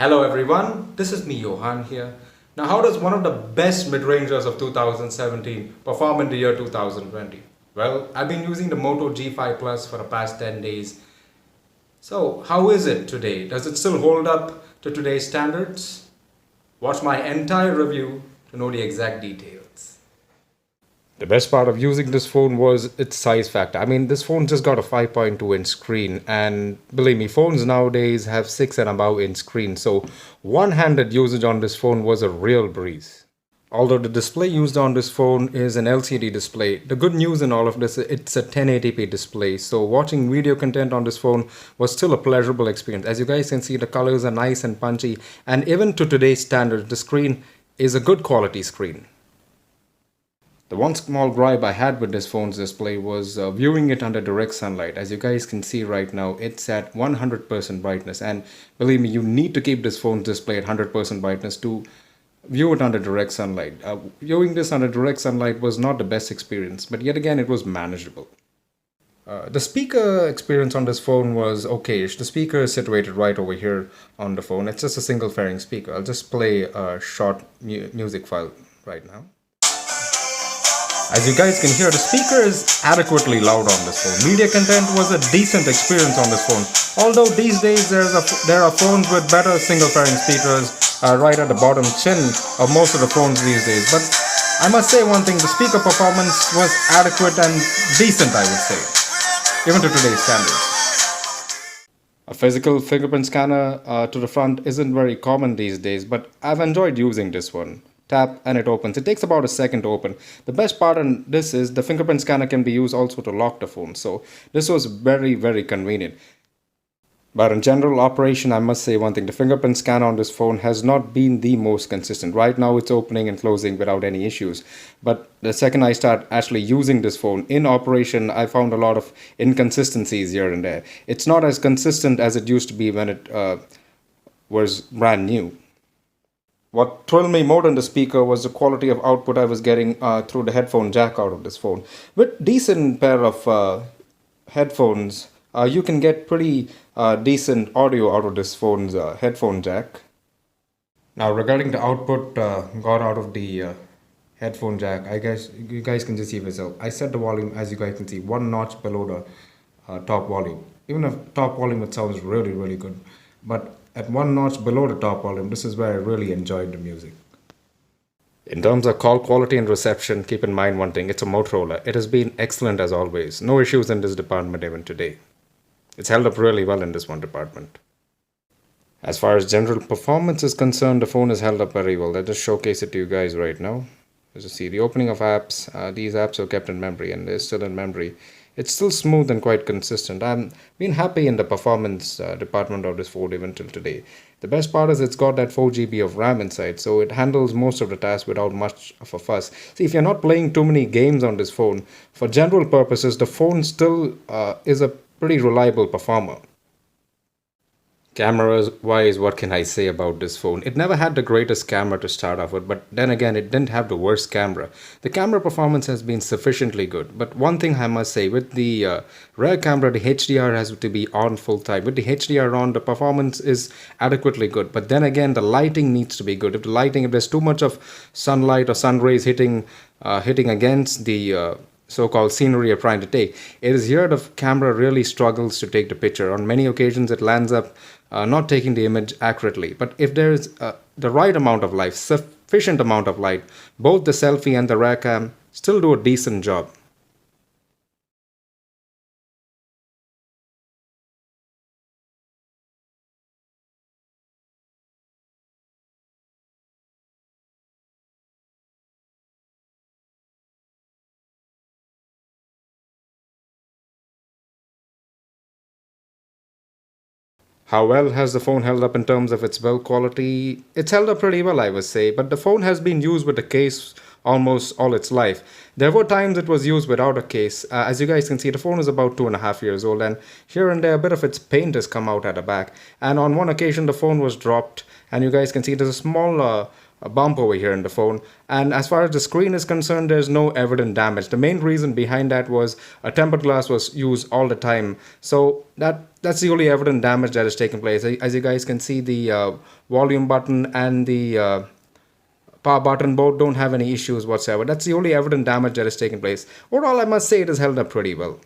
Hello everyone, this is me Johan here. Now how does one of the best mid-rangers of 2017 perform in the year 2020? Well, I've been using the Moto G5 Plus for the past 10 days. So how is it today? Does it still hold up to today's standards? Watch my entire review to know the exact details. The best part of using this phone was its size factor. I mean, this phone just got a 5.2-inch screen, and believe me, phones nowadays have 6 and above inch screens, so one-handed usage on this phone was a real breeze. Although the display used on this phone is an LCD display, the good news in all of this, it's a 1080p display, so watching video content on this phone was still a pleasurable experience. As you guys can see, the colors are nice and punchy, and even to today's standards, the screen is a good quality screen. The one small gripe I had with this phone's display was viewing it under direct sunlight. As you guys can see right now, it's at 100% brightness, and believe me, you need to keep this phone's display at 100% brightness to view it under direct sunlight. Viewing this under direct sunlight was not the best experience, but yet again, it was manageable. The speaker experience on this phone was okayish. The speaker is situated right over here on the phone. It's just a single fairing speaker. I'll just play a short music file right now. As you guys can hear, the speaker is adequately loud on this phone. Media content was a decent experience on this phone. Although these days there are phones with better single fairing speakers right at the bottom chin of most of the phones these days. But I must say one thing, the speaker performance was adequate and decent, I would say, even to today's standards. A physical fingerprint scanner to the front isn't very common these days, but I've enjoyed using this one. Tap and it opens. It takes about a second to open. The best part in this is the fingerprint scanner can be used also to lock the phone. So this was very convenient. But in general operation, I must say one thing. The fingerprint scanner on this phone has not been the most consistent. Right now it's opening and closing without any issues. But the second I start actually using this phone in operation, I found a lot of inconsistencies here and there. It's not as consistent as it used to be when it was brand new. What thrilled me more than the speaker was the quality of output I was getting through the headphone jack out of this phone. With decent pair of headphones, you can get pretty decent audio out of this phone's headphone jack. Now regarding the output got out of the headphone jack, I guess you guys can just see yourself. I set the volume, as you guys can see, one notch below the top volume. Even if top volume, it sounds really good. But at one notch below the top volume, this is where I really enjoyed the music. In terms of call quality and reception, keep in mind one thing, it's a Motorola. It has been excellent as always. No issues in this department even today. It's held up really well in this one department. As far as general performance is concerned, the phone is held up very well. I'll just showcase it to you guys right now. As you see, the opening of apps, these apps are kept in memory and they're still in memory. It's still smooth and quite consistent. I'm been happy in the performance department of this phone even till today. The best part is it's got that 4 GB of RAM inside, so it handles most of the tasks without much of a fuss. See, if you're not playing too many games on this phone, for general purposes, the phone still is a pretty reliable performer. Cameras wise, what can I say about this phone? It never had the greatest camera to start off with, but then again, it didn't have the worst camera. The camera performance has been sufficiently good, but one thing I must say, with the rear camera, the HDR has to be on full time. With the HDR on, the performance is adequately good, but then again, the lighting needs to be good. If there's too much of sunlight or sun rays hitting against the so-called scenery you're trying to take, it is here the camera really struggles to take the picture. On many occasions, it lands up not taking the image accurately. But if there is the right amount of light, sufficient amount of light, both the selfie and the rear cam still do a decent job. How well has the phone held up in terms of its build quality? It's held up pretty well, I would say, but the phone has been used with the case almost all its life. There were times it was used without a case. As you guys can see, the phone is about 2.5 years old, and here and there a bit of its paint has come out at the back. And on one occasion the phone was dropped, and you guys can see there's a small a bump over here in the phone. And as far as the screen is concerned, there's no evident damage. The main reason behind that was a tempered glass was used all the time, so that's the only evident damage that is taking place. As you guys can see, the volume button and the power button both don't have any issues whatsoever. That's the only evident damage that is taking place. Overall, I must say it has held up pretty well.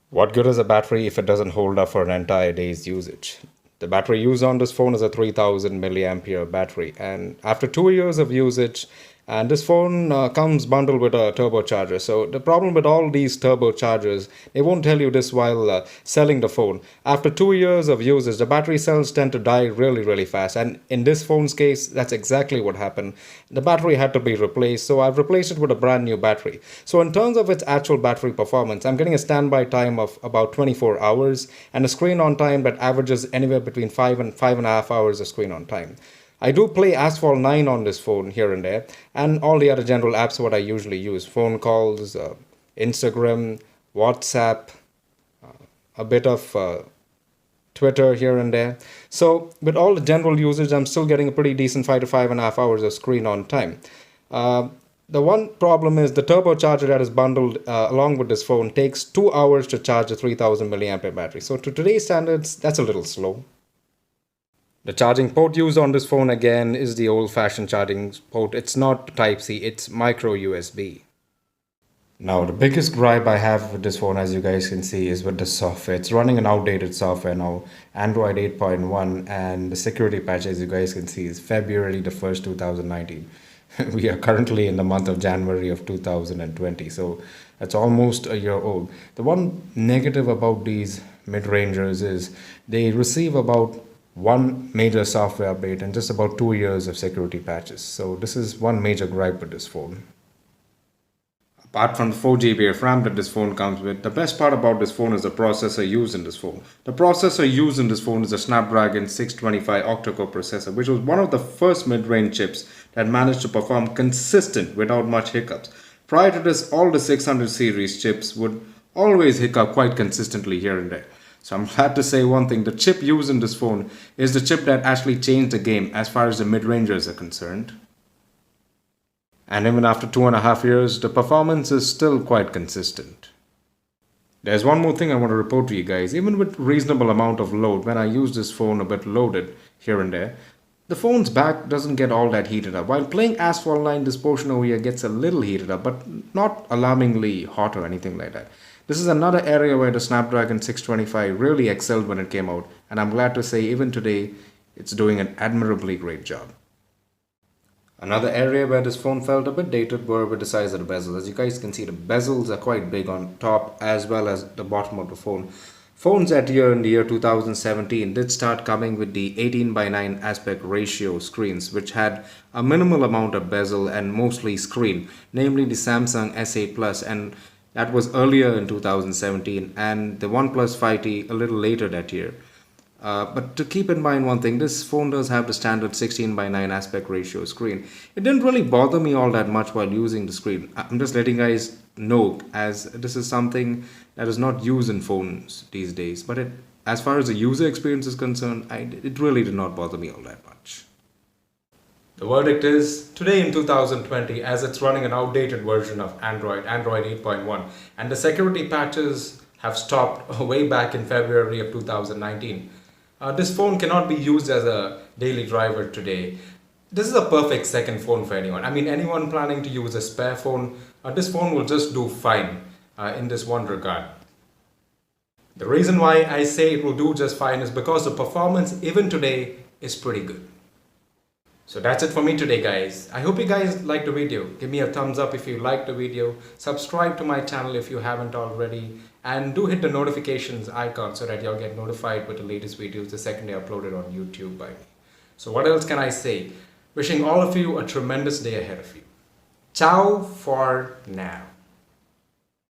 What good is a battery if it doesn't hold up for an entire day's usage? The battery used on this phone is a 3000 milliampere battery, and after 2 years of usage, and this phone comes bundled with a turbocharger. So the problem with all these turbochargers, they won't tell you this while selling the phone. After 2 years of usage, the battery cells tend to die really fast, and in this phone's case, that's exactly what happened. The battery had to be replaced, so I've replaced it with a brand new battery. So in terms of its actual battery performance, I'm getting a standby time of about 24 hours and a screen on time that averages anywhere between 5 and 5.5 hours of screen on time. I do play Asphalt 9 on this phone here and there, and all the other general apps what I usually use. Phone calls, Instagram, WhatsApp, a bit of Twitter here and there. So with all the general usage, I'm still getting a pretty decent 5 to 5.5 hours of screen on time. The one problem is the turbocharger that is bundled along with this phone takes 2 hours to charge a 3000 milliampere battery. So to today's standards, that's a little slow. The charging port used on this phone again is the old-fashioned charging port. It's not Type-C, it's micro USB. Now the biggest gripe I have with this phone, as you guys can see, is with the software. It's running an outdated software now, Android 8.1, and the security patch, as you guys can see, is February the 1st, 2019. We are currently in the month of January of 2020, so that's almost a year old. The one negative about these mid-rangers is they receive about one major software update and just about 2 years of security patches. So this is one major gripe with this phone. Apart from the 4GB of RAM that this phone comes with, the best part about this phone is the processor used in this phone. The processor used in this phone is a Snapdragon 625 octa-core processor, which was one of the first mid-range chips that managed to perform consistent without much hiccups. Prior to this, all the 600 series chips would always hiccup quite consistently here and there. So I'm glad to say one thing, the chip used in this phone is the chip that actually changed the game as far as the mid-rangers are concerned. And even after 2.5 years, the performance is still quite consistent. There's one more thing I want to report to you guys. Even with reasonable amount of load, when I use this phone a bit loaded here and there, the phone's back doesn't get all that heated up. While playing Asphalt 9, this portion over here gets a little heated up, but not alarmingly hot or anything like that. This is another area where the Snapdragon 625 really excelled when it came out, and I'm glad to say even today it's doing an admirably great job. Another area where this phone felt a bit dated were with the size of the bezels. As you guys can see, the bezels are quite big on top as well as the bottom of the phone. Phones in the year 2017 did start coming with the 18:9 aspect ratio screens, which had a minimal amount of bezel and mostly screen, namely the Samsung S8 Plus, and that was earlier in 2017, and the OnePlus 5T a little later that year. But to keep in mind one thing, this phone does have the standard 16:9 aspect ratio screen. It didn't really bother me all that much while using the screen. I'm just letting guys know, as this is something that is not used in phones these days. But as far as the user experience is concerned, it really did not bother me all that much. The verdict is, today in 2020, as it's running an outdated version of Android 8.1, and the security patches have stopped way back in February of 2019. This phone cannot be used as a daily driver today. This is a perfect second phone for anyone. I mean, anyone planning to use a spare phone, this phone will just do fine in this one regard. The reason why I say it will do just fine is because the performance even today is pretty good. So that's it for me today, guys. I hope you guys liked the video. Give me a thumbs up if you liked the video. Subscribe to my channel if you haven't already. And do hit the notifications icon so that you'll get notified with the latest videos the second they're uploaded on YouTube by me. So what else can I say? Wishing all of you a tremendous day ahead of you. Ciao for now.